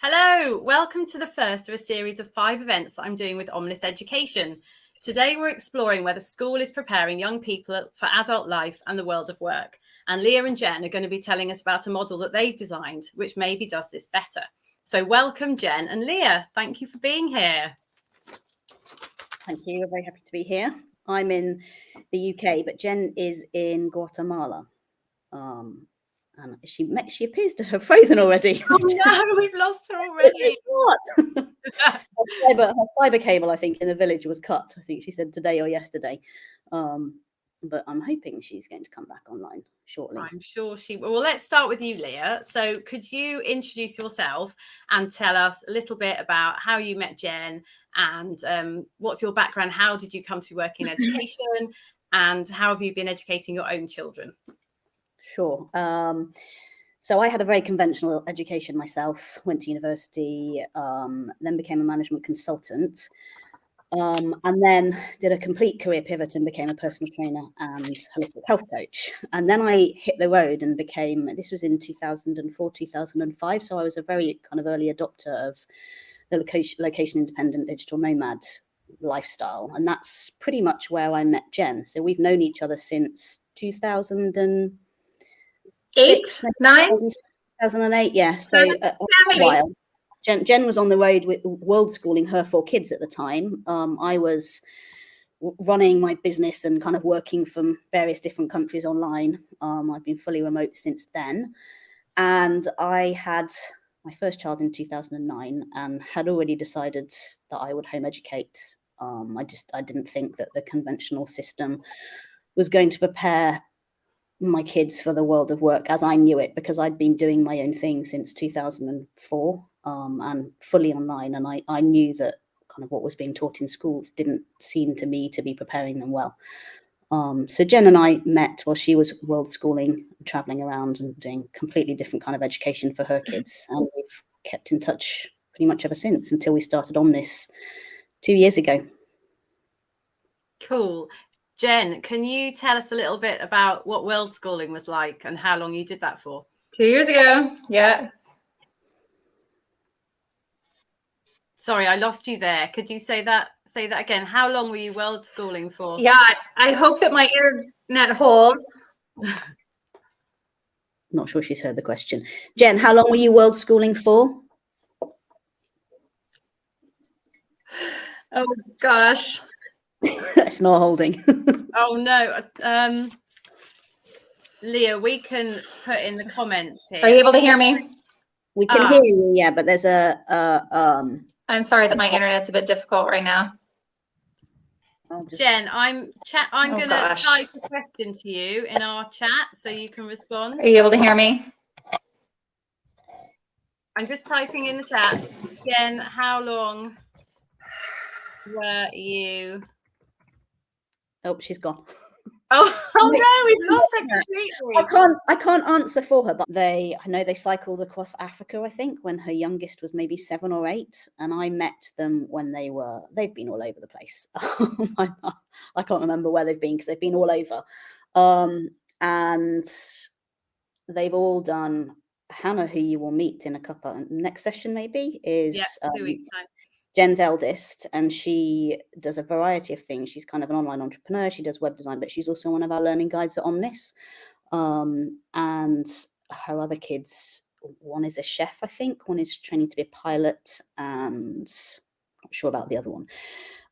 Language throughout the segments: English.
Hello, welcome to the first of a series of 5 events that I'm doing with Omnis Education. Today we're exploring whether school is preparing young people for adult life and the world of work. And Leah and Jenn are going to be telling us about a model that they've designed, which maybe does this better. So welcome, Jenn and Leah. Thank you for being here. Thank you. We're very happy to be here. I'm in the UK, but Jenn is in Guatemala. And she appears to have frozen already. Oh no, we've lost her already. It's not. her fiber cable, I think, in the village was cut. I think she said today or yesterday. But I'm hoping she's going to come back online shortly. I'm sure she will. Well, let's start with you, Leah. So could you introduce yourself and tell us a little bit about how you met Jenn and what's your background? How did you come to be working in education and how have you been educating your own children? Sure. So I had a very conventional education myself, went to university, then became a management consultant, and then did a complete career pivot and became a personal trainer and holistic health coach. And then I hit the road and this was in 2004, 2005. So I was a very kind of early adopter of the location independent digital nomad lifestyle. And that's pretty much where I met Jenn. So we've known each other since 2008, 2008, yeah. So a while. Jenn was on the road with world schooling her 4 kids at the time. I was running my business and kind of working from various different countries online. I've been fully remote since then. And I had my first child in 2009 and had already decided that I would home educate. I didn't think that the conventional system was going to prepare my kids for the world of work as I knew it, because I'd been doing my own thing since 2004 and fully online. And I knew that kind of what was being taught in schools didn't seem to me to be preparing them well. So Jenn and I met while she was world schooling, traveling around and doing completely different kind of education for her kids. And we've kept in touch pretty much ever since until we started Omnis 2 years ago. Cool. Jenn, can you tell us a little bit about what world schooling was like and how long you did that for? 2 years ago, yeah. Sorry, I lost you there. Could you say that again? How long were you world schooling for? Yeah, I hope that my internet holds. Not sure she's heard the question. Jenn, how long were you world schooling for? Oh gosh. It's not holding. Oh no. Leah, we can put in the comments here. Are you able to hear me? We can hear you, yeah, but there's I'm sorry that my internet's a bit difficult right now. Jenn, I'm going to type a question to you in our chat so you can respond. Are you able to hear me? I'm just typing in the chat. Jenn, how long were you? Oh, she's gone. Oh no, we've lost her completely. I can't answer for her, but I know they cycled across Africa, I think, when her youngest was maybe 7 or 8, and I met them when they've been all over the place. I can't remember where they've been because they've been all over. And they've all done Hannah, who you will meet in a couple next session maybe, is 2 weeks time. Jenn's eldest, and she does a variety of things. She's kind of an online entrepreneur. She does web design, but she's also one of our learning guides at Omnis. And her other kids, one is a chef, I think. One is training to be a pilot, and I'm not sure about the other one.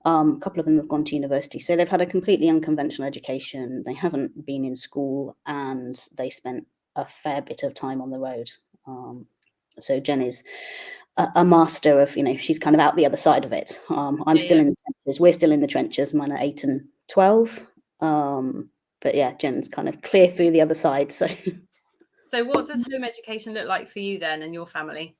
A couple of them have gone to university. So they've had a completely unconventional education. They haven't been in school, and they spent a fair bit of time on the road. So Jenn is a master of, she's kind of out the other side of it. I'm still in the trenches. We're still in the trenches. Mine are 8 and 12. But yeah, Jenn's kind of clear through the other side. So what does home education look like for you then and your family?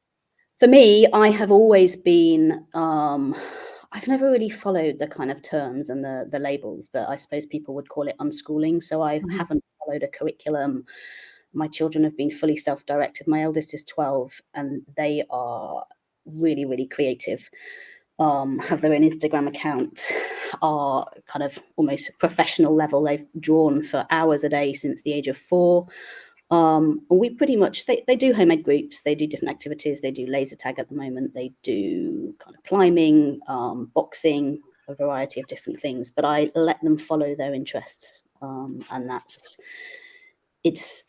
For me, I have always been, I've never really followed the kind of terms and the labels, but I suppose people would call it unschooling. So I haven't followed a curriculum. My children have been fully self-directed. My eldest is 12 and they are really, really creative, have their own Instagram account, are kind of almost professional level. They've drawn for hours a day since the age of 4. We pretty much, they do home ed groups, they do different activities, they do laser tag at the moment, they do kind of climbing, boxing, a variety of different things, but I let them follow their interests. And it's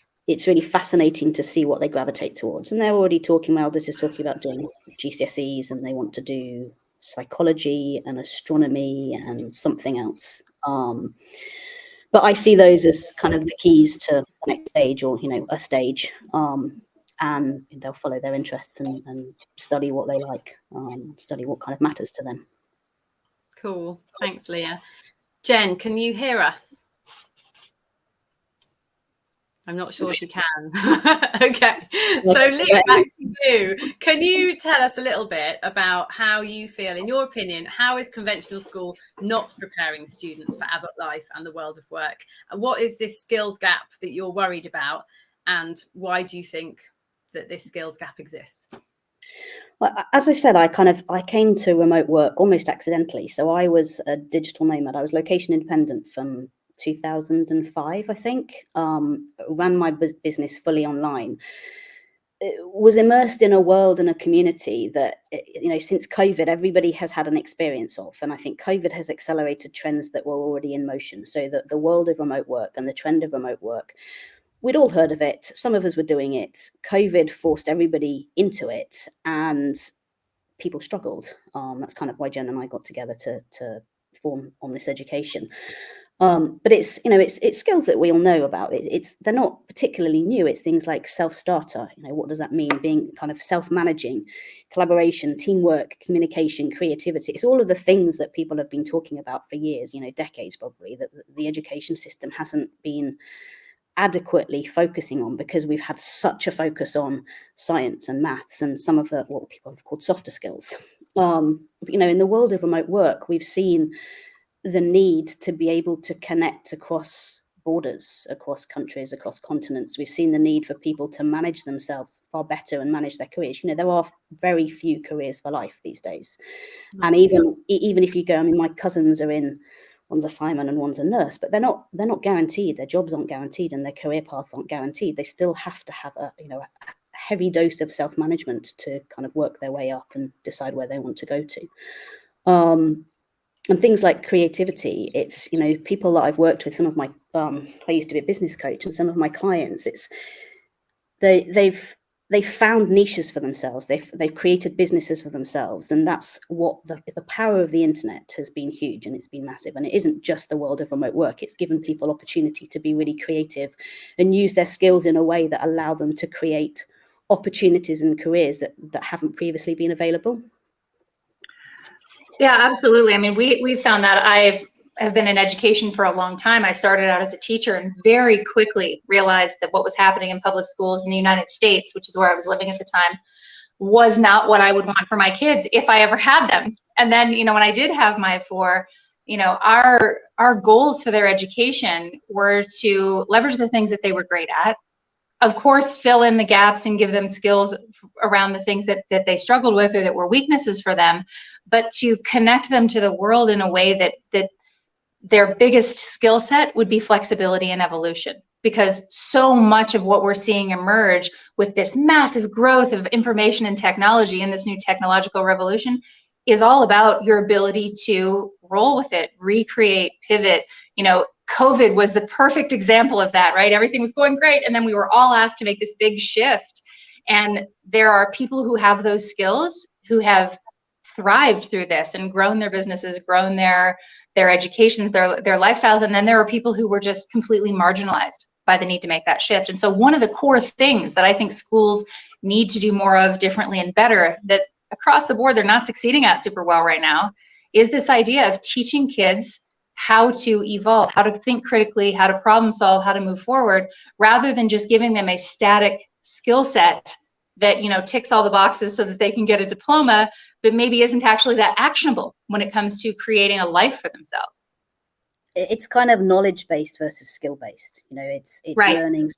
really fascinating to see what they gravitate towards. And they're already talking, my eldest is talking about doing GCSEs, and they want to do psychology and astronomy and something else. But I see those as kind of the keys to the next stage, or, a stage. And they'll follow their interests and study what they like, study what kind of matters to them. Cool. Thanks, Leah. Jenn, can you hear us? I'm not sure she can. Okay. So Leah, back to you. Can you tell us a little bit about how you feel, in your opinion, how is conventional school not preparing students for adult life and the world of work? And what is this skills gap that you're worried about? And why do you think that this skills gap exists? Well, as I said, I came to remote work almost accidentally. So I was a digital nomad. I was location independent from 2005, I think. Ran my business fully online. Was immersed in a world and a community that, since COVID, everybody has had an experience of. And I think COVID has accelerated trends that were already in motion. So that the world of remote work and the trend of remote work, we'd all heard of it. Some of us were doing it. COVID forced everybody into it, and people struggled. That's kind of why Jenn and I got together to form Omnis Education. But it's skills that we all know about. They're not particularly new. It's things like self-starter. What does that mean? Being kind of self-managing, collaboration, teamwork, communication, creativity. It's all of the things that people have been talking about for years, decades probably, that the education system hasn't been adequately focusing on, because we've had such a focus on science and maths and some of the what people have called softer skills. In the world of remote work, we've seen the need to be able to connect across borders, across countries, across continents. We've seen the need for people to manage themselves far better and manage their careers. There are very few careers for life these days. And even if you go, my cousins are in, one's a fireman and one's a nurse, but they're not guaranteed. Their jobs aren't guaranteed and their career paths aren't guaranteed. They still have to have a heavy dose of self-management to kind of work their way up and decide where they want to go to. And things like creativity, it's, people that I've worked with, some of my, I used to be a business coach, and some of my clients, they've found niches for themselves. They've created businesses for themselves. And that's what the power of the internet has been huge, and it's been massive. And it isn't just the world of remote work. It's given people opportunity to be really creative and use their skills in a way that allow them to create opportunities and careers that haven't previously been available. Yeah, absolutely. We found that. I have been in education for a long time. I started out as a teacher and very quickly realized that what was happening in public schools in the United States, which is where I was living at the time, was not what I would want for my kids if I ever had them. And then, when I did have my four, our goals for their education were to leverage the things that they were great at. Of course, fill in the gaps and give them skills around the things that they struggled with or that were weaknesses for them, but to connect them to the world in a way that their biggest skill set would be flexibility and evolution. Because so much of what we're seeing emerge with this massive growth of information and technology and this new technological revolution is all about your ability to roll with it, recreate, pivot. COVID was the perfect example of that, right? Everything was going great, and then we were all asked to make this big shift. And there are people who have those skills who have thrived through this and grown their businesses, grown their educations, their lifestyles. And then there are people who were just completely marginalized by the need to make that shift. And so one of the core things that I think schools need to do more of differently and better, that across the board they're not succeeding at super well right now, is this idea of teaching kids how to evolve, how to think critically, how to problem solve, how to move forward, rather than just giving them a static skill set that ticks all the boxes so that they can get a diploma, but maybe isn't actually that actionable when it comes to creating a life for themselves. It's kind of knowledge-based versus skill-based. It's right. Learning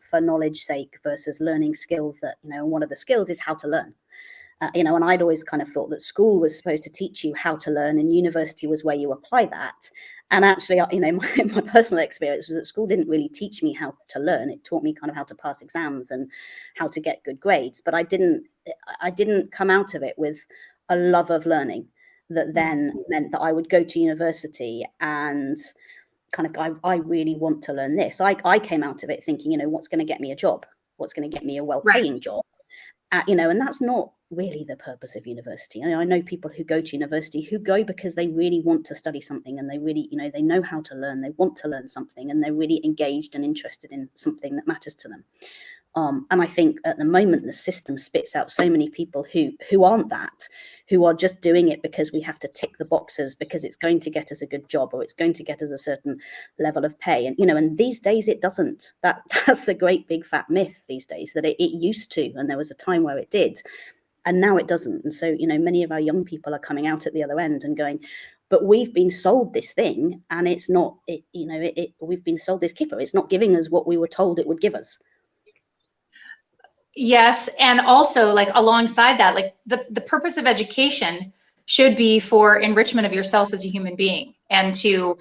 for knowledge's sake versus learning skills that, one of the skills is how to learn. And I'd always kind of thought that school was supposed to teach you how to learn and university was where you apply that. And actually, my personal experience was that school didn't really teach me how to learn. It taught me kind of how to pass exams and how to get good grades. But I didn't come out of it with a love of learning that then meant that I would go to university and kind of, I really want to learn this. I came out of it thinking, what's going to get me a job? What's going to get me a well-paying job? And that's not really the purpose of university. I know people who go to university who go because they really want to study something, and they really, they know how to learn, they want to learn something, and they're really engaged and interested in something that matters to them. And I think at the moment, the system spits out so many people who aren't that, who are just doing it because we have to tick the boxes because it's going to get us a good job or it's going to get us a certain level of pay. And, and these days it doesn't. That's the great big fat myth these days, that it used to, and there was a time where it did, and now it doesn't. And so, many of our young people are coming out at the other end and going, but we've been sold this thing and it's not, we've been sold this kipper. It's not giving us what we were told it would give us. Yes, and also like alongside that, like the purpose of education should be for enrichment of yourself as a human being, and to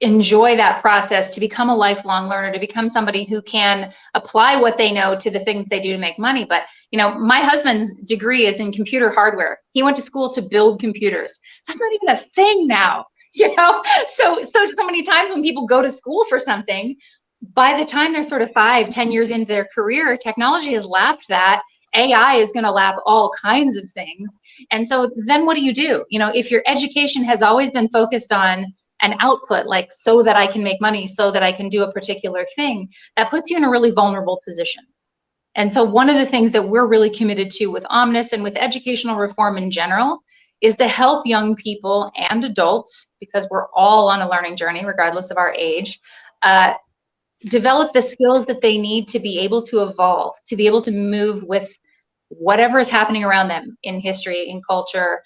enjoy that process, to become a lifelong learner, to become somebody who can apply what they know to the things they do to make money. But my husband's degree is in computer hardware. He went to school to build computers. That's not even a thing now, so many times when people go to school for something, by the time they're sort of 5-10 years into their career, technology has lapped that. AI is going to lap all kinds of things. And so then what do? If your education has always been focused on an output, like so that I can make money, so that I can do a particular thing, that puts you in a really vulnerable position. And so one of the things that we're really committed to with Omnis and with educational reform in general is to help young people and adults, because we're all on a learning journey, regardless of our age, develop the skills that they need to be able to evolve, to be able to move with whatever is happening around them in history, in culture.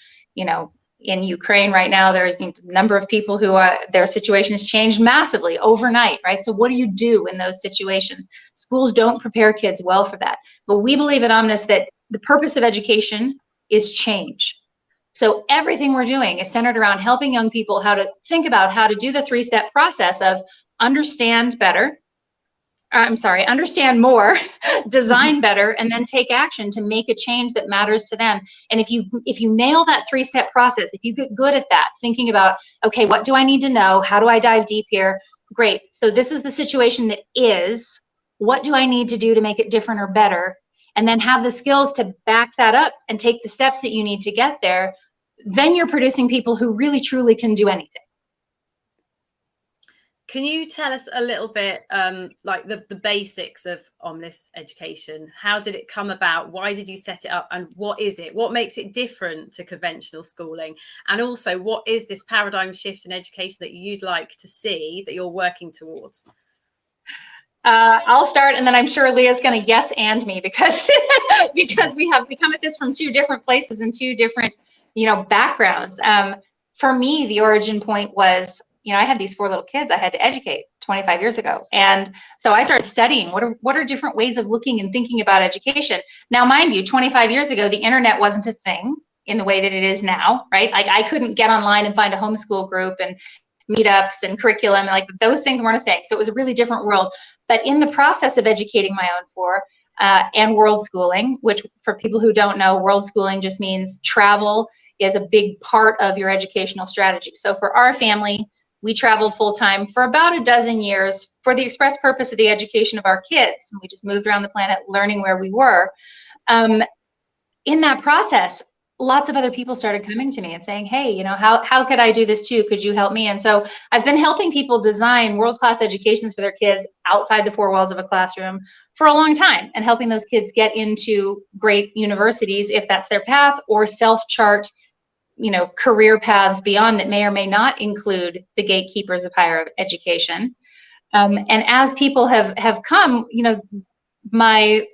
In Ukraine right now, there's a number of people who their situation has changed massively overnight, right? So what do you do in those situations? Schools don't prepare kids well for that. But we believe at Omnis that the purpose of education is change. So everything we're doing is centered around helping young people how to think about how to do the 3-step process of understand more, design better, and then take action to make a change that matters to them. And if you nail that 3-step process, if you get good at that, thinking about, okay, what do I need to know? How do I dive deep here? Great. So this is the situation that is. What do I need to do to make it different or better? And then have the skills to back that up and take the steps that you need to get there. Then you're producing people who really, truly can do anything. Can you tell us a little bit, like the basics of Omnis Education? How did it come about? Why did you set it up? And what is it? What makes it different to conventional schooling? And also, what is this paradigm shift in education that you'd like to see, that you're working towards? I'll start, and then I'm sure Leah's going to yes and me, because we come at this from 2 different places and 2 different backgrounds. For me, the origin point was, I had these 4 little kids I had to educate 25 years ago. And so I started studying what are different ways of looking and thinking about education. Now, mind you, 25 years ago, the internet wasn't a thing in the way that it is now, right? Like I couldn't get online and find a homeschool group and meetups and curriculum, like those things weren't a thing. So it was a really different world. But in the process of educating my own 4 and world schooling, which for people who don't know, world schooling just means travel is a big part of your educational strategy. So for our family, we traveled full-time for about a dozen years for the express purpose of the education of our kids. And we just moved around the planet learning where we were. In that process, lots of other people started coming to me and saying, hey, how could I do this too? Could you help me? And so I've been helping people design world-class educations for their kids outside the 4 walls of a classroom for a long time, and helping those kids get into great universities if that's their path, or self-chart career paths beyond that may or may not include the gatekeepers of higher education. And as people have come, my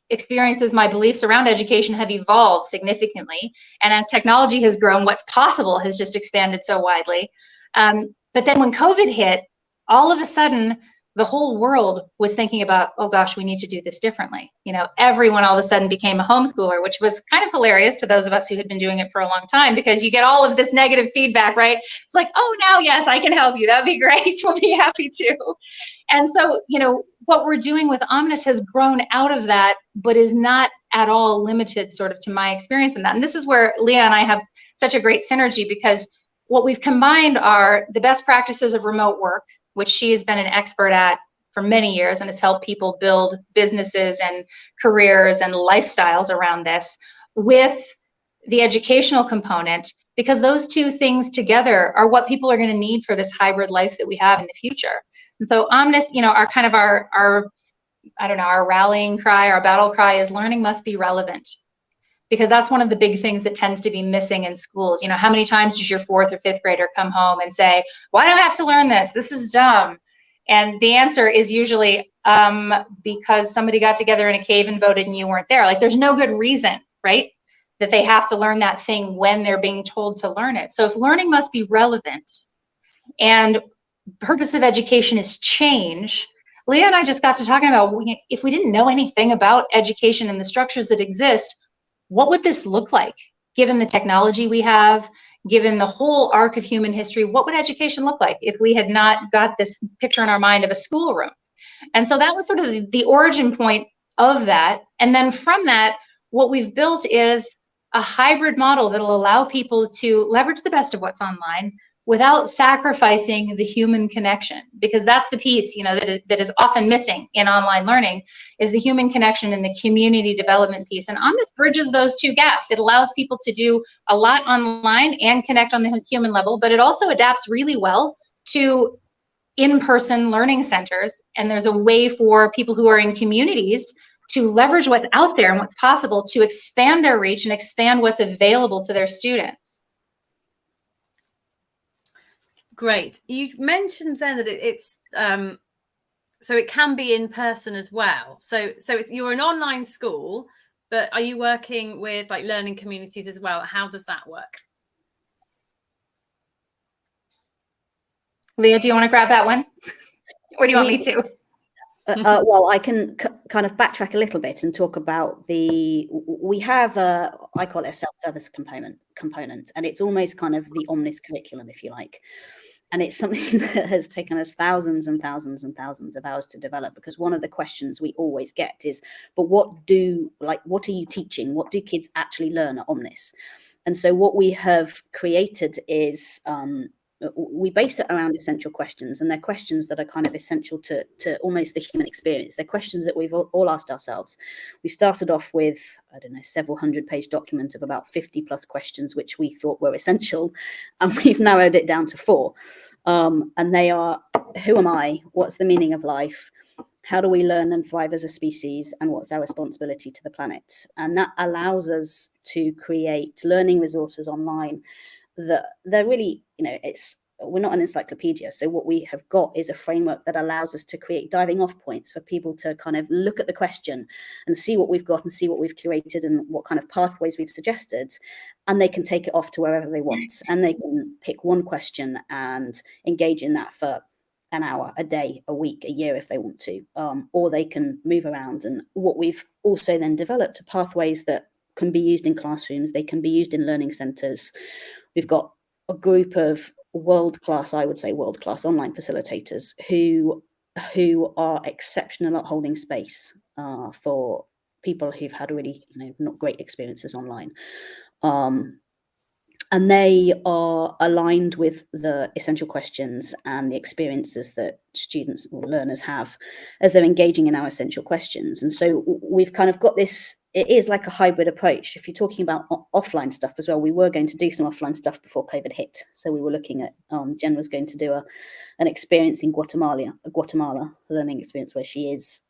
experiences, my beliefs around education have evolved significantly. And as technology has grown, what's possible has just expanded so widely. But then when COVID hit, all of a sudden, the whole world was thinking about, oh gosh, we need to do this differently. Everyone all of a sudden became a homeschooler, which was kind of hilarious to those of us who had been doing it for a long time, because you get all of this negative feedback, right? It's like, oh, now, yes, I can help you. That'd be great. We'll be happy to. And so, what we're doing with Omnis has grown out of that, but is not at all limited sort of to my experience in that. And this is where Leah and I have such a great synergy, because what we've combined are the best practices of remote work, which she has been an expert at for many years and has helped people build businesses and careers and lifestyles around this, with the educational component, because those two things together are what people are going to need for this hybrid life that we have in the future. And so Omnis, our kind of our rallying cry, our battle cry is learning must be relevant. Because that's one of the big things that tends to be missing in schools. How many times does your 4th or 5th grader come home and say, why do I have to learn this? This is dumb. And the answer is usually because somebody got together in a cave and voted and you weren't there. Like, there's no good reason, right, that they have to learn that thing when they're being told to learn it. So if learning must be relevant and purpose of education is change, Leah and I just got to talking about, if we didn't know anything about education and the structures that exist, what would this look like, given the technology we have, given the whole arc of human history? What would education look like if we had not got this picture in our mind of a schoolroom? And so that was sort of the origin point of that. And then from that, what we've built is a hybrid model that'll allow people to leverage the best of what's online without sacrificing the human connection, because that's the piece, that is often missing in online learning, is the human connection and the community development piece. And Omnis bridges those two gaps. It allows people to do a lot online and connect on the human level, but it also adapts really well to in-person learning centers. And there's a way for people who are in communities to leverage what's out there and what's possible to expand their reach and expand what's available to their students. Great. You mentioned then that it's so it can be in person as well. So you're an online school, but are you working with like learning communities as well? How does that work? Leah, do you want to grab that one? Or do you want me to? Well, I can kind of backtrack a little bit and talk about we have I call it a self-service component, and it's almost kind of the Omnis curriculum, if you like. And it's something that has taken us thousands and thousands and thousands of hours to develop, because one of the questions we always get is, but what are you teaching? What do kids actually learn at Omnis? And so what we have created is we base it around essential questions, and they're questions that are kind of essential to almost the human experience. They're questions that we've all asked ourselves. We started off with, several 100-page document of about 50 plus questions, which we thought were essential, and we've narrowed it down to 4. And they are, who am I? What's the meaning of life? How do we learn and thrive as a species? And what's our responsibility to the planet? And that allows us to create learning resources online that they're really, we're not an encyclopedia. So what we have got is a framework that allows us to create diving off points for people to kind of look at the question and see what we've got and see what we've curated and what kind of pathways we've suggested. And they can take it off to wherever they want. And they can pick one question and engage in that for an hour, a day, a week, a year if they want to, or they can move around. And what we've also then developed are pathways that can be used in classrooms. They can be used in learning centers. We've got a group of world-class online facilitators who are exceptional at holding space for people who've had really not great experiences online. And they are aligned with the essential questions and the experiences that students or learners have as they're engaging in our essential questions. And so we've kind of got this, it is like a hybrid approach. If you're talking about offline stuff as well, we were going to do some offline stuff before COVID hit. So we were looking at, Jenn was going to do an experience in Guatemala, a learning experience where she is,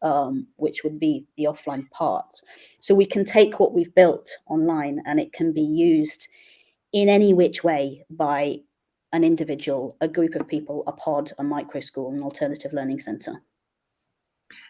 which would be the offline part. So we can take what we've built online and it can be used in any which way by an individual, a group of people, a pod, a micro school, an alternative learning center.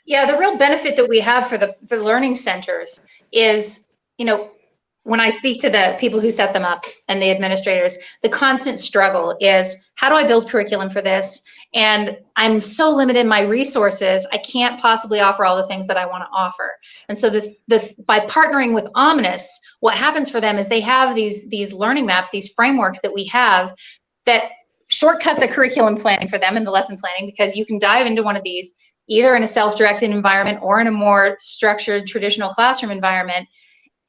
Yeah, the real benefit that we have for the learning centers is, when I speak to the people who set them up and the administrators, the constant struggle is, how do I build curriculum for this? and I'm so limited in my resources, I can't possibly offer all the things that I want to offer. And so by partnering with Omnis, what happens for them is they have these learning maps, these frameworks that we have that shortcut the curriculum planning for them and the lesson planning, because you can dive into one of these either in a self-directed environment or in a more structured traditional classroom environment.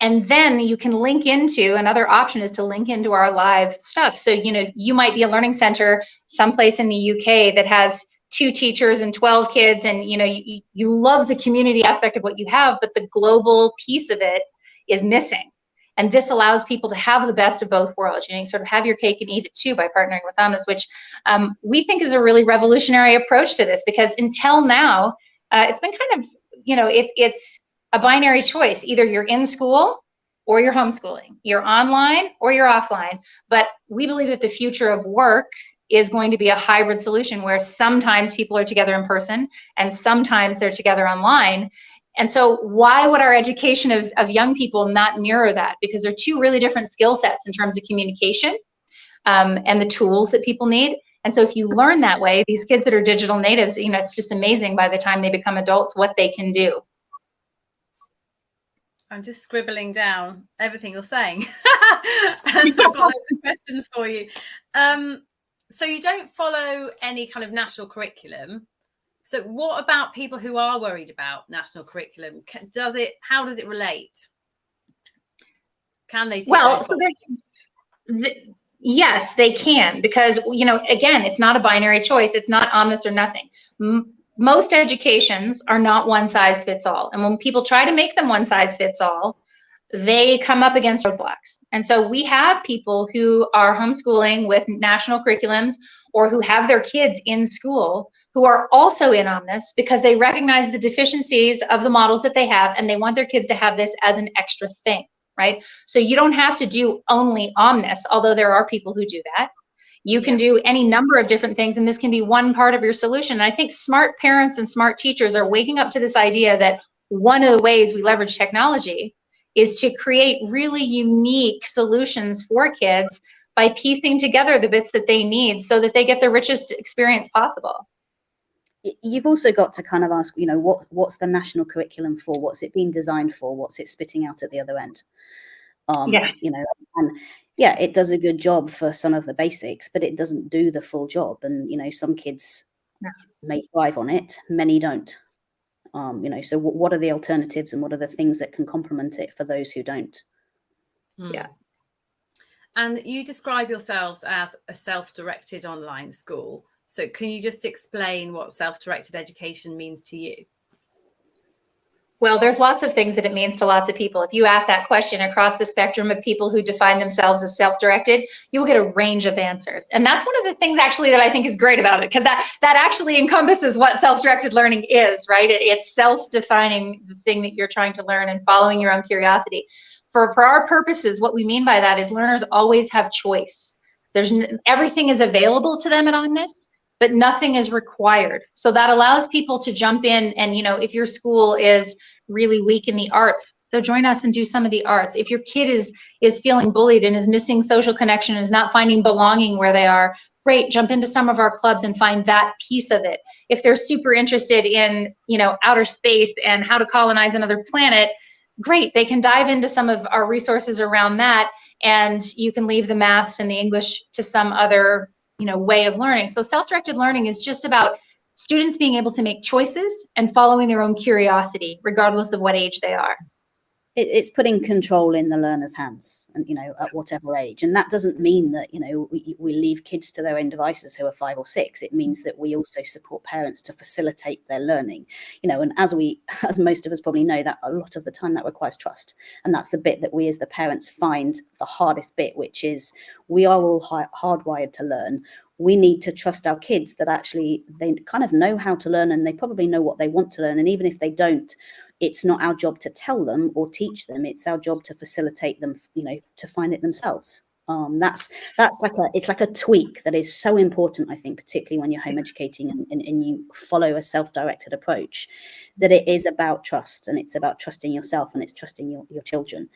And then you can link into, another option is to link into our live stuff. So, you might be a learning center someplace in the UK that has 2 teachers and 12 kids, and you love the community aspect of what you have, but the global piece of it is missing. And this allows people to have the best of both worlds. You sort of have your cake and eat it too by partnering with Omnis, which we think is a really revolutionary approach to this, because until now, it's been kind of, it's a binary choice. Either you're in school or you're homeschooling. You're online or you're offline. But we believe that the future of work is going to be a hybrid solution where sometimes people are together in person and sometimes they're together online. And so why would our education of young people not mirror that? Because they're 2 really different skill sets in terms of communication and the tools that people need. And so if you learn that way, these kids that are digital natives, it's just amazing by the time they become adults what they can do. I'm just scribbling down everything you're saying. And I've got loads of questions for you. So you don't follow any kind of national curriculum. So what about people who are worried about national curriculum? How does it relate? Can they take those boxes? Yes, they can, because, again, it's not a binary choice. It's not Omnis or nothing. Most educations are not one size fits all. And when people try to make them one size fits all, they come up against roadblocks. And so we have people who are homeschooling with national curriculums, or who have their kids in school, who are also in Omnis because they recognize the deficiencies of the models that they have, and they want their kids to have this as an extra thing, right? So you don't have to do only Omnis, although there are people who do that. You can do any number of different things, and this can be one part of your solution. And I think smart parents and smart teachers are waking up to this idea that one of the ways we leverage technology is to create really unique solutions for kids by piecing together the bits that they need so that they get the richest experience possible. You've also got to kind of ask, what's the national curriculum for? What's it being designed for? What's it spitting out at the other end? And it does a good job for some of the basics, but it doesn't do the full job. And, some kids may thrive on it, many don't. So what are the alternatives, and what are the things that can complement it for those who don't? Yeah. And you describe yourselves as a self-directed online school. So can you just explain what self-directed education means to you? Well, there's lots of things that it means to lots of people. If you ask that question across the spectrum of people who define themselves as self-directed, you will get a range of answers. And that's one of the things actually that I think is great about it, because that actually encompasses what self-directed learning is, right? It's self-defining the thing that you're trying to learn and following your own curiosity. For our purposes, what we mean by that is learners always have choice. Everything is available to them at Omnis, but nothing is required. So that allows people to jump in, and if your school is really weak in the arts, so join us and do some of the arts. If your kid is feeling bullied and is missing social connection and is not finding belonging where they are, great, jump into some of our clubs and find that piece of it. If they're super interested in outer space and how to colonize another planet, great, they can dive into some of our resources around that, and you can leave the maths and the English to some other way of learning. So self-directed learning is just about students being able to make choices and following their own curiosity, regardless of what age they are. It's putting control in the learner's hands, and at whatever age. And that doesn't mean that we leave kids to their own devices who are 5 or 6. It means that we also support parents to facilitate their learning. And as most of us probably know, that a lot of the time that requires trust, and that's the bit that we as the parents find the hardest bit, which is we are all hardwired to learn. We need to trust our kids that actually they kind of know how to learn, and they probably know what they want to learn. And even if they don't, it's not our job to tell them or teach them. It's our job to facilitate them, to find it themselves. That's like a tweak that is so important, I think, particularly when you're home educating and you follow a self-directed approach, that it is about trust, and it's about trusting yourself, and it's trusting your children,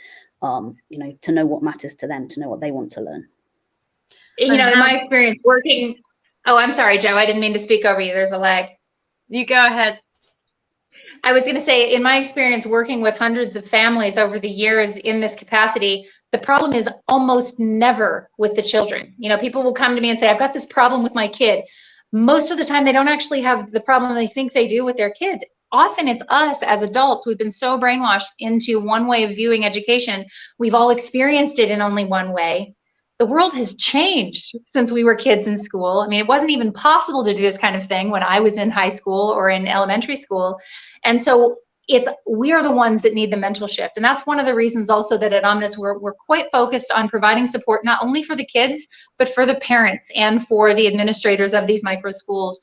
to know what matters to them, to know what they want to learn. In my experience working, Oh, I'm sorry, Joe. I didn't mean to speak over you. There's a lag. You go ahead. I was going to say, in my experience working with hundreds of families over the years in this capacity, the problem is almost never with the children. You know, people will come to me and say, I've got this problem with my kid. Most of the time, they don't actually have the problem they think they do with their kid. Often it's us as adults. We've been so brainwashed into one way of viewing education. We've all experienced it in only one way. The world has changed since we were kids in school. I mean, it wasn't even possible to do this kind of thing when I was in high school or in elementary school. And so we are the ones that need the mental shift. And that's one of the reasons also that at Omnis, we're quite focused on providing support, not only for the kids, but for the parents and for the administrators of these micro schools.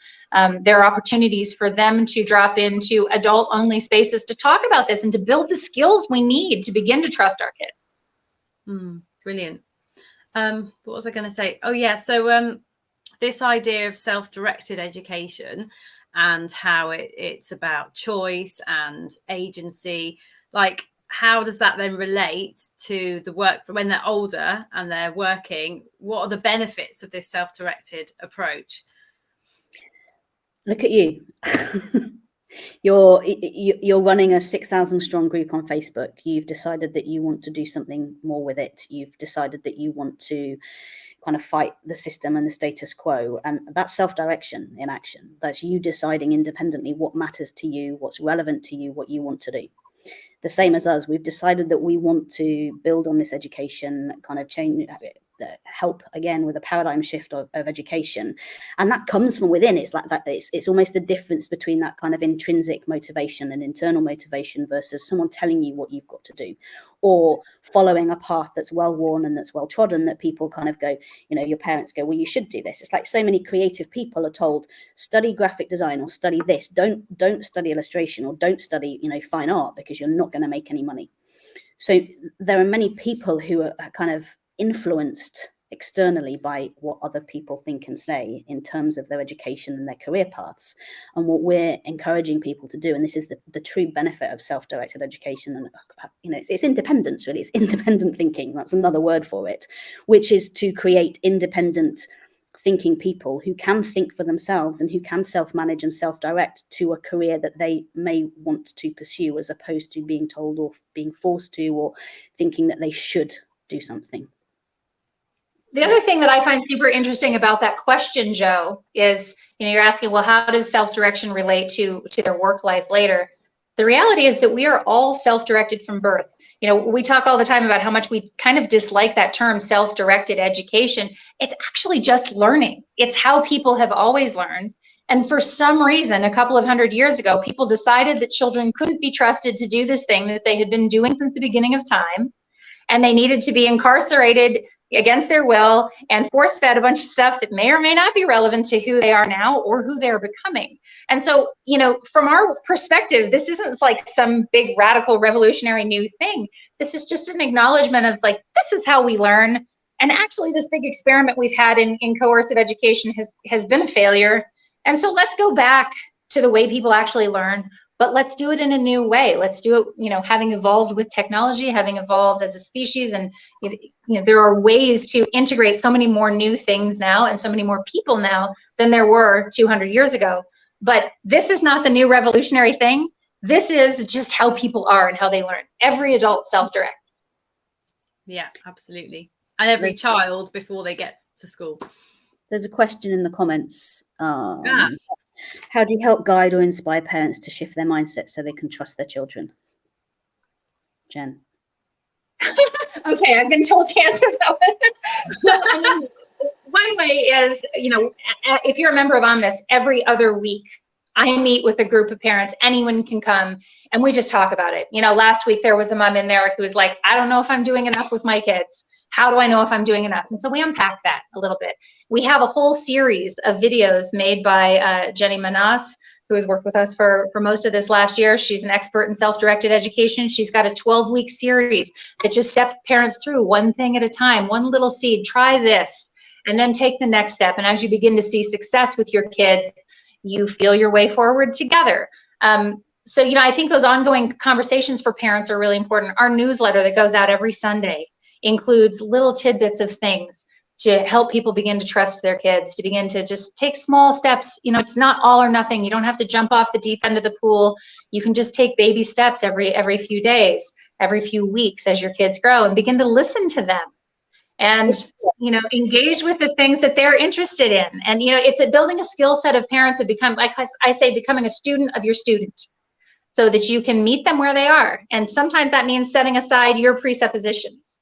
There are opportunities for them to drop into adult only spaces to talk about this and to build the skills we need to begin to trust our kids. Brilliant. What was I going to say? Oh yeah. So this idea of self-directed education and how it's about choice and agency, like how does that then relate to the work when they're older and they're working? What are the benefits of this self-directed approach? Look at you. You're running a 6,000 strong group on Facebook. You've decided that you want to do something more with it. You've decided that you want to kind of fight the system and the status quo. And that's self-direction in action. That's you deciding independently what matters to you, what's relevant to you, what you want to do. The same as us, we've decided that we want to build on this education, kind of change, help again with a paradigm shift of education, and that comes from within. It's like that. It's almost the difference between that kind of intrinsic motivation and internal motivation versus someone telling you what you've got to do, or following a path that's well worn and that's well trodden. That people kind of go, you know, your parents go, well, you should do this. It's like so many creative people are told, study graphic design or study this. Don't study illustration or don't study, you know, fine art because you're not going to make any money. So there are many people who are kind of influenced externally by what other people think and say in terms of their education and their career paths. And what we're encouraging people to do, and this is the true benefit of self-directed education, and you know, it's independence, really. It's independent thinking. That's another word for it, which is to create independent thinking people who can think for themselves and who can self-manage and self-direct to a career that they may want to pursue, as opposed to being told or being forced to, or thinking that they should do something. The other thing that I find super interesting about that question, Joe, is, you know, you're asking, well, how does self-direction relate to their work life later? The reality is that we are all self-directed from birth. You know, we talk all the time about how much we kind of dislike that term, self-directed education. It's actually just learning. It's how people have always learned. And for some reason, a couple of 100 years ago, people decided that children couldn't be trusted to do this thing that they had been doing since the beginning of time. And they needed to be incarcerated against their will and force-fed a bunch of stuff that may or may not be relevant to who they are now or who they're becoming. And so, you know, from our perspective, this isn't like some big radical revolutionary new thing. This is just an acknowledgement of like, this is how we learn. And actually this big experiment we've had in coercive education has been a failure. And so let's go back to the way people actually learn, but let's do it in a new way. Let's do it, you know, having evolved with technology, having evolved as a species. And, you know, there are ways to integrate so many more new things now and so many more people now than there were 200 years ago. But this is not the new revolutionary thing. This is just how people are and how they learn. Every adult self-direct. Yeah, absolutely. And every child before they get to school. There's a question in the comments. How do you help guide or inspire parents to shift their mindset so they can trust their children? Jenn. Okay, I've been told to answer that one. So, I mean, one way is, you know, if you're a member of Omnis, every other week, I meet with a group of parents. Anyone can come, and we just talk about it. You know, last week there was a mom in there who was like, I don't know if I'm doing enough with my kids. How do I know if I'm doing enough? And so we unpack that a little bit. We have a whole series of videos made by Jenny Manas, who has worked with us for most of this last year. She's an expert in self-directed education. She's got a 12-week series that just steps parents through one thing at a time, one little seed, try this, and then take the next step. And as you begin to see success with your kids, you feel your way forward together. So, you know, I think those ongoing conversations for parents are really important. Our newsletter that goes out every Sunday includes little tidbits of things to help people begin to trust their kids, to begin to just take small steps. You know, it's not all or nothing. You don't have to jump off the deep end of the pool. You can just take baby steps every few days, every few weeks as your kids grow, and begin to listen to them and, you know, engage with the things that they're interested in. And, you know, it's building a skill set of parents to become, like I say, becoming a student of your student, so that you can meet them where they are. And sometimes that means setting aside your presuppositions.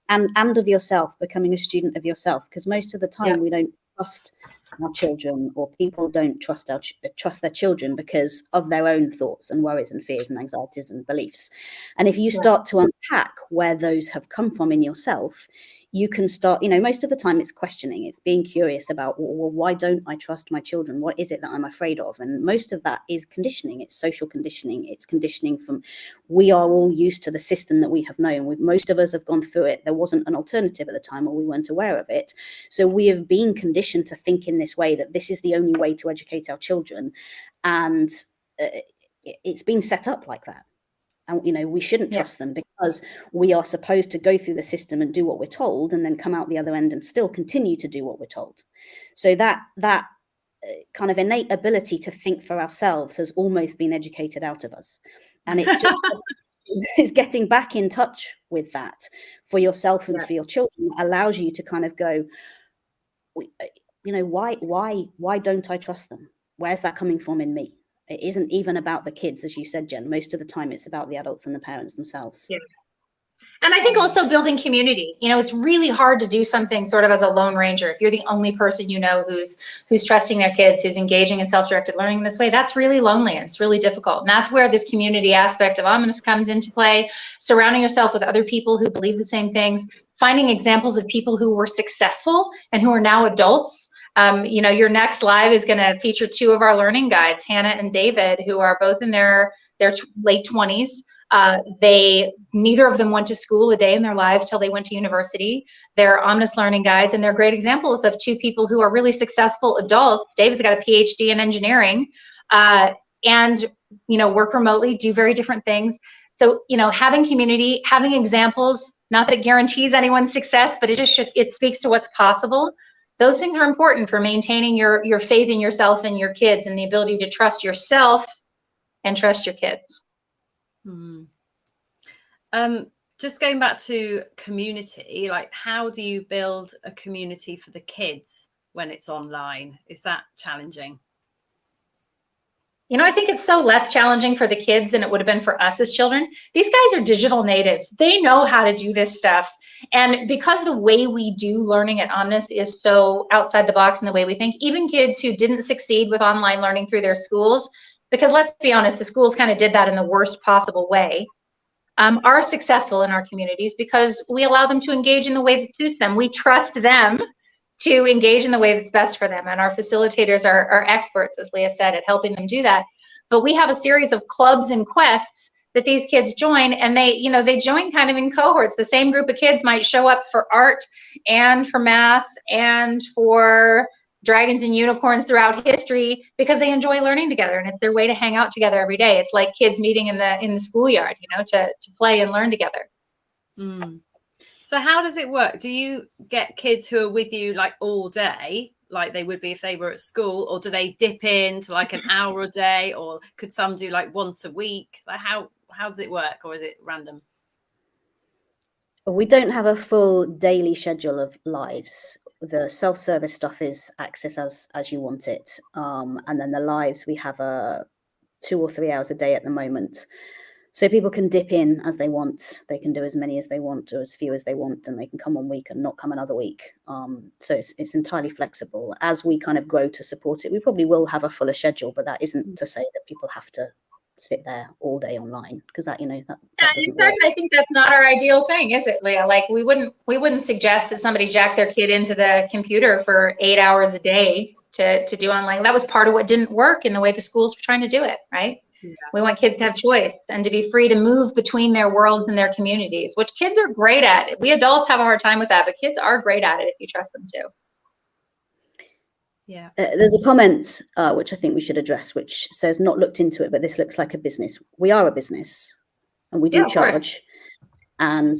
And of yourself, becoming a student of yourself, because most of the time we don't trust our children, or people don't trust their children because of their own thoughts and worries and fears and anxieties and beliefs. And if you start to unpack where those have come from in yourself, you can start, you know, most of the time it's questioning, it's being curious about, well, why don't I trust my children? What is it that I'm afraid of? And most of that is conditioning. It's social conditioning. It's conditioning from, we are all used to the system that we have known. Most of us have gone through it. There wasn't an alternative at the time, or we weren't aware of it. So we have been conditioned to think in this way, that this is the only way to educate our children. And it's been set up like that. And, you know, we shouldn't trust them, because we are supposed to go through the system and do what we're told, and then come out the other end and still continue to do what we're told. So that kind of innate ability to think for ourselves has almost been educated out of us. And it's just it's getting back in touch with that for yourself and for your children that allows you to kind of go, you know, why don't I trust them? Where's that coming from in me? It isn't even about the kids, as you said, Jen. Most of the time it's about the adults and the parents themselves. Yeah. And I think also building community. You know, it's really hard to do something sort of as a lone ranger. If you're the only person you know who's trusting their kids, who's engaging in self-directed learning this way, that's really lonely and it's really difficult. And that's where this community aspect of Omnis comes into play. Surrounding yourself with other people who believe the same things, finding examples of people who were successful and who are now adults. You know, your next live is going to feature two of our learning guides, Hannah and David, who are both in their late 20s. Neither of them went to school a day in their lives till they went to university. They're Omnis learning guides, and they're great examples of two people who are really successful adults. David's got a PhD in engineering, and, you know, work remotely, do very different things. So, you know, having community, having examples, not that it guarantees anyone's success, but it speaks to what's possible. Those things are important for maintaining your faith in yourself and your kids, and the ability to trust yourself and trust your kids. Just going back to community, like, how do you build a community for the kids when it's online? Is that challenging? You know, I think it's so less challenging for the kids than it would have been for us as children. These guys are digital natives. They know how to do this stuff. And because the way we do learning at Omnis is so outside the box in the way we think, even kids who didn't succeed with online learning through their schools, because let's be honest, the schools kind of did that in the worst possible way, are successful in our communities because we allow them to engage in the way that suits them. We trust them to engage in the way that's best for them. And our facilitators are experts, as Leah said, at helping them do that. But we have a series of clubs and quests that these kids join, and they join kind of in cohorts. The same group of kids might show up for art and for math and for dragons and unicorns throughout history because they enjoy learning together, and it's their way to hang out together every day. It's like kids meeting in the schoolyard, you know, to play and learn together. So how does it work? Do you get kids who are with you like all day, like they would be if they were at school, or do they dip into like an hour a day, or could some do like once a week? Like how does it work, or is it random? We don't have a full daily schedule of lives. The self-service stuff is access as you want it. And then the lives, we have 2 or 3 hours a day at the moment. So people can dip in as they want. They can do as many as they want or as few as they want, and they can come one week and not come another week. So it's entirely flexible. As we kind of grow to support it, we probably will have a fuller schedule, but that isn't to say that people have to sit there all day online, because that, you know, that doesn't work. I think that's not our ideal thing, is it, Leah? Like we wouldn't suggest that somebody jack their kid into the computer for 8 hours a day to do online. That was part of what didn't work in the way the schools were trying to do it, right? Yeah. We want kids to have choice and to be free to move between their worlds and their communities, which kids are great at. We adults have a hard time with that, but kids are great at it if you trust them to. Yeah. There's a comment which I think we should address, which says, not looked into it, but this looks like a business. We are a business, and we do charge. And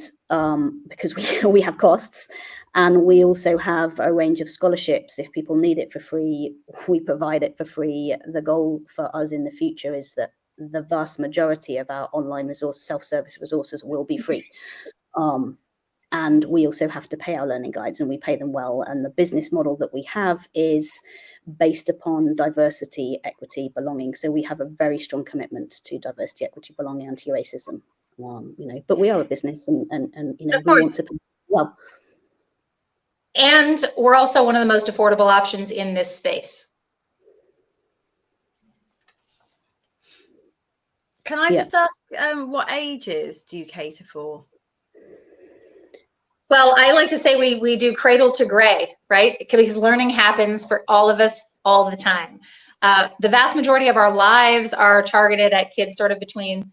because we have costs, and we also have a range of scholarships. If people need it for free, we provide it for free. The goal for us in the future is that the vast majority of our online self-service resources will be free. And we also have to pay our learning guides, and we pay them well. And the business model that we have is based upon diversity, equity, belonging. So we have a very strong commitment to diversity, equity, belonging, anti-racism. But we are a business, and we want to pay well. And we're also one of the most affordable options in this space. Can I just ask, what ages do you cater for? Well, I like to say we do cradle to gray, right? Because learning happens for all of us all the time. The vast majority of our lives are targeted at kids sort of between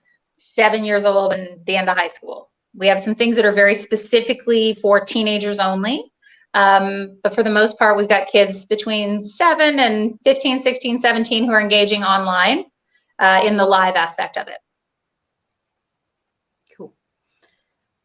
7 years old and the end of high school. We have some things that are very specifically for teenagers only. But for the most part, we've got kids between 7 and 15, 16, 17 who are engaging online in the live aspect of it. Cool.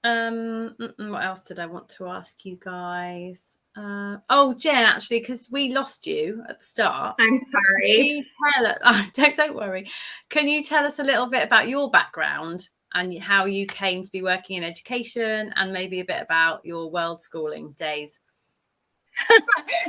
What else did I want to ask you guys? Jenn, actually, because we lost you at the start. I'm sorry. Can you tell us, don't worry. Can you tell us a little bit about your background and how you came to be working in education, and maybe a bit about your world schooling days?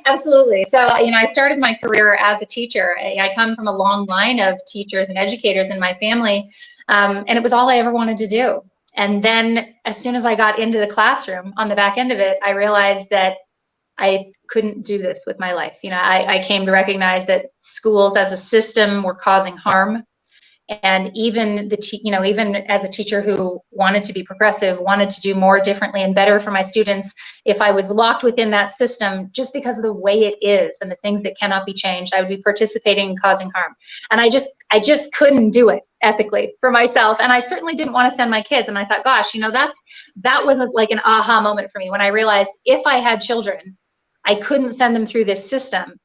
Absolutely. So, I started my career as a teacher. I come from a long line of teachers and educators in my family, and it was all I ever wanted to do. And then as soon as I got into the classroom, on the back end of it, I realized that I couldn't do this with my life. I came to recognize that schools as a system were causing harm. And even even as a teacher who wanted to be progressive, wanted to do more differently and better for my students, if I was locked within that system just because of the way it is and the things that cannot be changed, I would be participating in causing harm. And I just couldn't do it ethically for myself. And I certainly didn't want to send my kids. And I thought, gosh, that was like an aha moment for me when I realized if I had children, I couldn't send them through this system.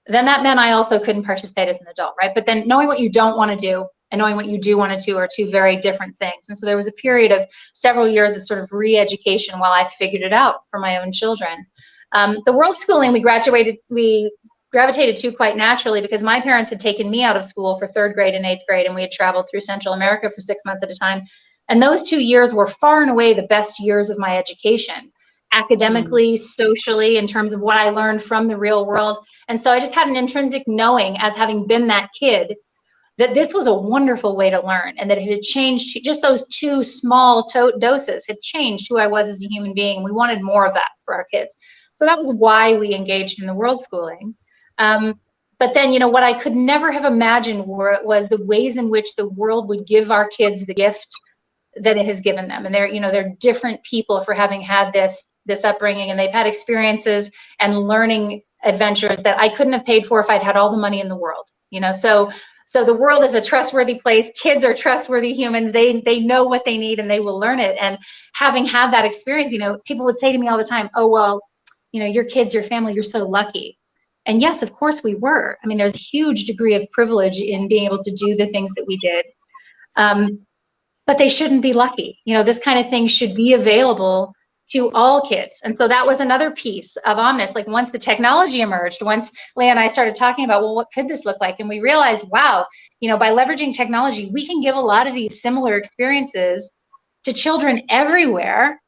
Then that meant I also couldn't participate as an adult, right? But then knowing what you don't want to do and knowing what you do want to do are two very different things. And so there was a period of several years of sort of re-education while I figured it out for my own children. The world schooling we gravitated to quite naturally because my parents had taken me out of school for 3rd grade and 8th grade, and we had traveled through Central America for 6 months at a time. And those 2 years were far and away the best years of my education, academically, socially, in terms of what I learned from the real world. And so I just had an intrinsic knowing, as having been that kid, that this was a wonderful way to learn, and that it had changed, just those 2 small doses had changed who I was as a human being. We wanted more of that for our kids. So that was why we engaged in the world schooling. But then, what I could never have imagined was the ways in which the world would give our kids the gift that it has given them. And they're different people for having had this upbringing, and they've had experiences and learning adventures that I couldn't have paid for if I'd had all the money in the world. So the world is a trustworthy place. Kids are trustworthy humans. They know what they need and they will learn it. And having had that experience, people would say to me all the time, oh, well, your kids, your family, you're so lucky. And yes, of course we were. I mean, there's a huge degree of privilege in being able to do the things that we did. But they shouldn't be lucky. This kind of thing should be available to all kids. And so that was another piece of Omnis. Like once the technology emerged, once Leah and I started talking about, well, what could this look like? And we realized, wow, by leveraging technology, we can give a lot of these similar experiences to children everywhere,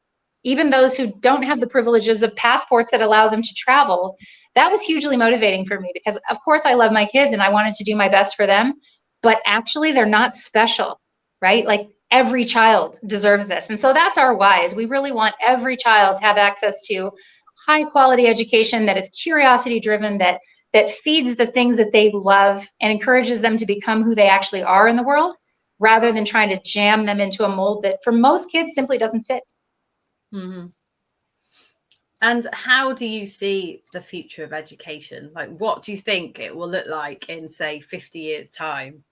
even those who don't have the privileges of passports that allow them to travel. That was hugely motivating for me because, of course, I love my kids and I wanted to do my best for them, but actually they're not special, right? Like every child deserves this. And so that's our why, is we really want every child to have access to high quality education that is curiosity driven, that feeds the things that they love and encourages them to become who they actually are in the world, rather than trying to jam them into a mold that for most kids simply doesn't fit. Mm-hmm. And how do you see the future of education? Like, what do you think it will look like in, say, 50 years' time?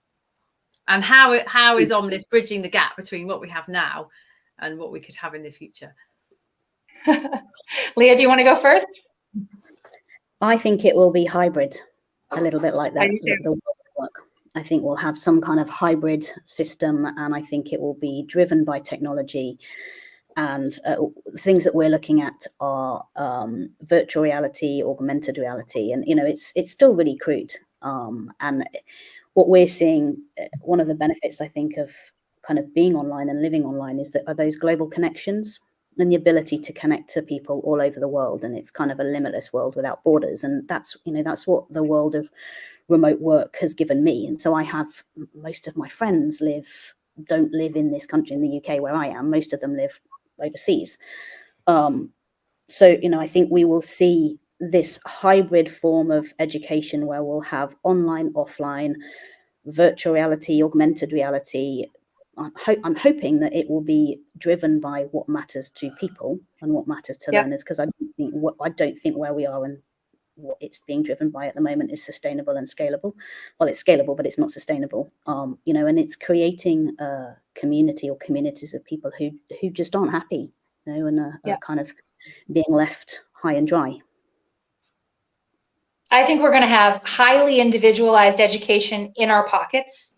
And how is Omnis bridging the gap between what we have now and what we could have in the future? Leah, do you want to go first? I think it will be hybrid, a little bit like that. The work. I think we'll have some kind of hybrid system, and I think it will be driven by technology. And things that we're looking at are virtual reality, augmented reality, and it's still really crude. And what we're seeing, one of the benefits I think of kind of being online and living online is that are those global connections and the ability to connect to people all over the world. And it's kind of a limitless world without borders. And that's what the world of remote work has given me. And so I have most of my friends don't live in this country, in the UK where I am. Most of them live overseas. So, I think we will see this hybrid form of education where we'll have online, offline, virtual reality, augmented reality. I'm hoping that it will be driven by what matters to people and what matters to learners, because I don't think where we are and what it's being driven by at the moment is sustainable and scalable. Well, it's scalable, but it's not sustainable. And it's creating a community or communities of people who just aren't happy, and are kind of being left high and dry. I think we're going to have highly individualized education in our pockets.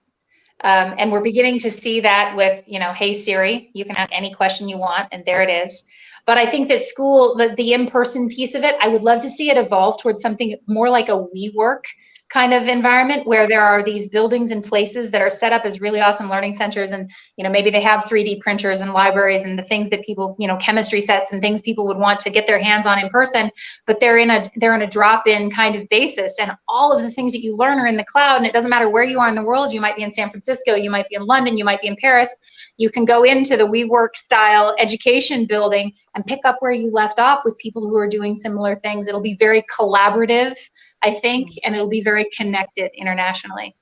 And we're beginning to see that with, hey, Siri, you can ask any question you want, and there it is. But I think that school, the in-person piece of it, I would love to see it evolve towards something more like a WeWork kind of environment, where there are these buildings and places that are set up as really awesome learning centers. And, maybe they have 3D printers and libraries and the things that people, chemistry sets and things people would want to get their hands on in person, but they're in a drop-in kind of basis. And all of the things that you learn are in the cloud. And it doesn't matter where you are in the world. You might be in San Francisco, you might be in London, you might be in Paris. You can go into the WeWork style education building and pick up where you left off with people who are doing similar things. It'll be very collaborative, I think, and it'll be very connected internationally.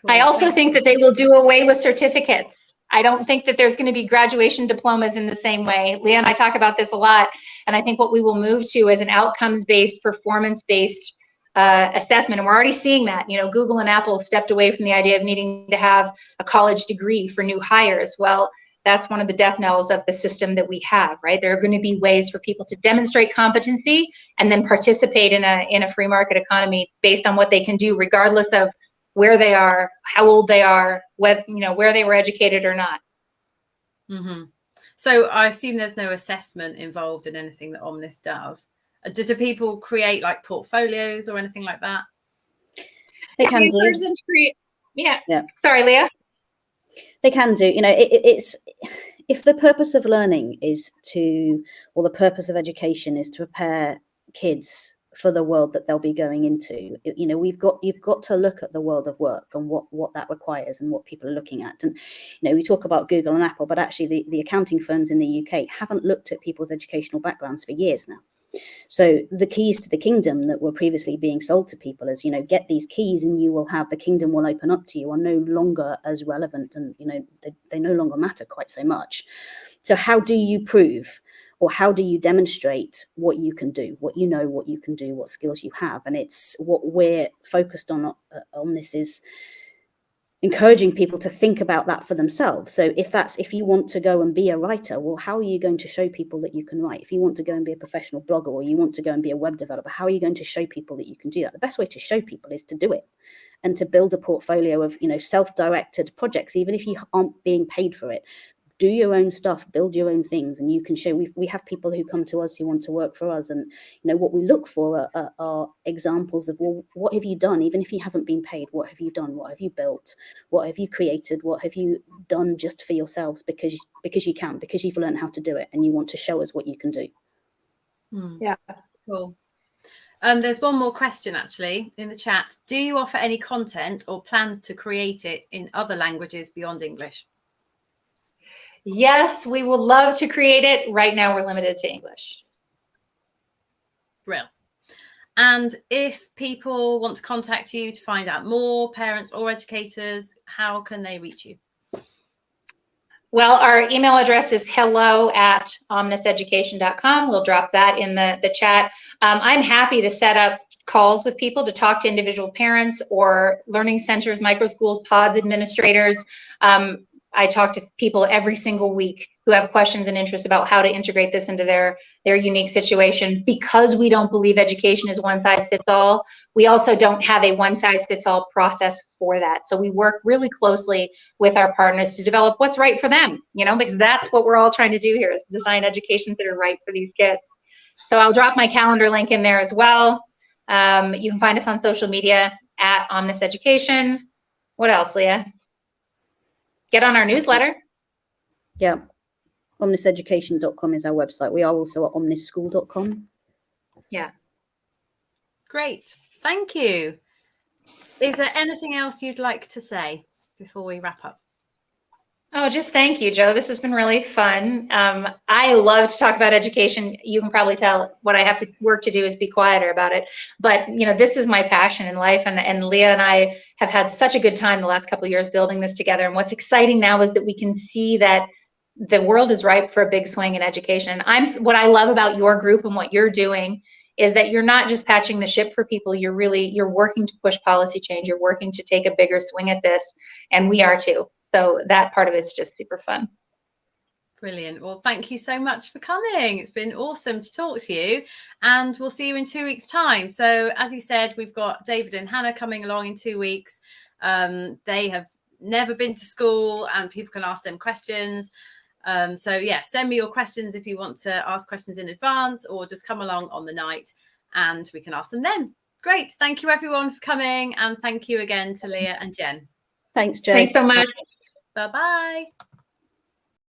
Cool. I also think that they will do away with certificates. I don't think that there's going to be graduation diplomas in the same way. Leah and I talk about this a lot, and I think what we will move to is an outcomes-based, performance-based assessment, and we're already seeing that. Google and Apple stepped away from the idea of needing to have a college degree for new hires. Well, that's one of the death knells of the system that we have, right? There are going to be ways for people to demonstrate competency and then participate in a free market economy based on what they can do, regardless of where they are, how old they are, where they were educated or not. Mm-hmm. So I assume there's no assessment involved in anything that Omnis does. Do people create like portfolios or anything like that? They can do. Yeah. Sorry, Leah. They can do. It's if the purpose of learning or the purpose of education is to prepare kids for the world that they'll be going into, you've got to look at the world of work and what that requires and what people are looking at. And we talk about Google and Apple, but actually the accounting firms in the UK haven't looked at people's educational backgrounds for years now. So the keys to the kingdom that were previously being sold to people as, get these keys and you will have the kingdom will open up to you, are no longer as relevant, and they no longer matter quite so much. So how do you prove, or how do you demonstrate what you can do, what you can do, what skills you have? And it's what we're focused on this is encouraging people to think about that for themselves. So if you want to go and be a writer, well, how are you going to show people that you can write? If you want to go and be a professional blogger, or you want to go and be a web developer, how are you going to show people that you can do that? The best way to show people is to do it, and to build a portfolio of self-directed projects, even if you aren't being paid for it. Do your own stuff, build your own things, and you can show. We have people who come to us who want to work for us, and what we look for are examples of, well, what have you done? Even if you haven't been paid, what have you done? What have you built? What have you created? What have you done just for yourselves because you can, because you've learned how to do it, and you want to show us what you can do. Yeah, cool. There's one more question actually in the chat. Do you offer any content or plans to create it in other languages beyond English? Yes, we would love to create it. Right now, we're limited to English. Brilliant. And if people want to contact you to find out more, parents or educators, how can they reach you? Well, our email address is hello@omniseducation.com. We'll drop that in the chat. I'm happy to set up calls with people to talk to individual parents or learning centers, micro schools, pods administrators. I talk to people every single week who have questions and interests about how to integrate this into their unique situation. Because we don't believe education is one size fits all, we also don't have a one size fits all process for that. So we work really closely with our partners to develop what's right for them, because that's what we're all trying to do here, is design educations that are right for these kids. So I'll drop my calendar link in there as well. You can find us on social media at Omnis Education. What else, Leah? Get on our newsletter. Yeah. Omniseducation.com is our website. We are also at omnisschool.com. Yeah. Great. Thank you. Is there anything else you'd like to say before we wrap up? Oh, just thank you, Jo. This has been really fun. I love to talk about education. You can probably tell what I have to work to do is be quieter about it. But, this is my passion in life. And Leah and I have had such a good time the last couple of years building this together. And what's exciting now is that we can see that the world is ripe for a big swing in education. What I love about your group and what you're doing is that you're not just patching the ship for people. You're working to push policy change. You're working to take a bigger swing at this. And we are too. So that part of it's just super fun. Brilliant. Well, thank you so much for coming. It's been awesome to talk to you, and we'll see you in 2 weeks' time. So as you said, we've got David and Hannah coming along in 2 weeks. They have never been to school, and people can ask them questions. So yeah, send me your questions if you want to ask questions in advance, or just come along on the night and we can ask them then. Great. Thank you everyone for coming, and thank you again to Leah and Jenn. Thanks, Jo. Thanks so much. Bye-bye.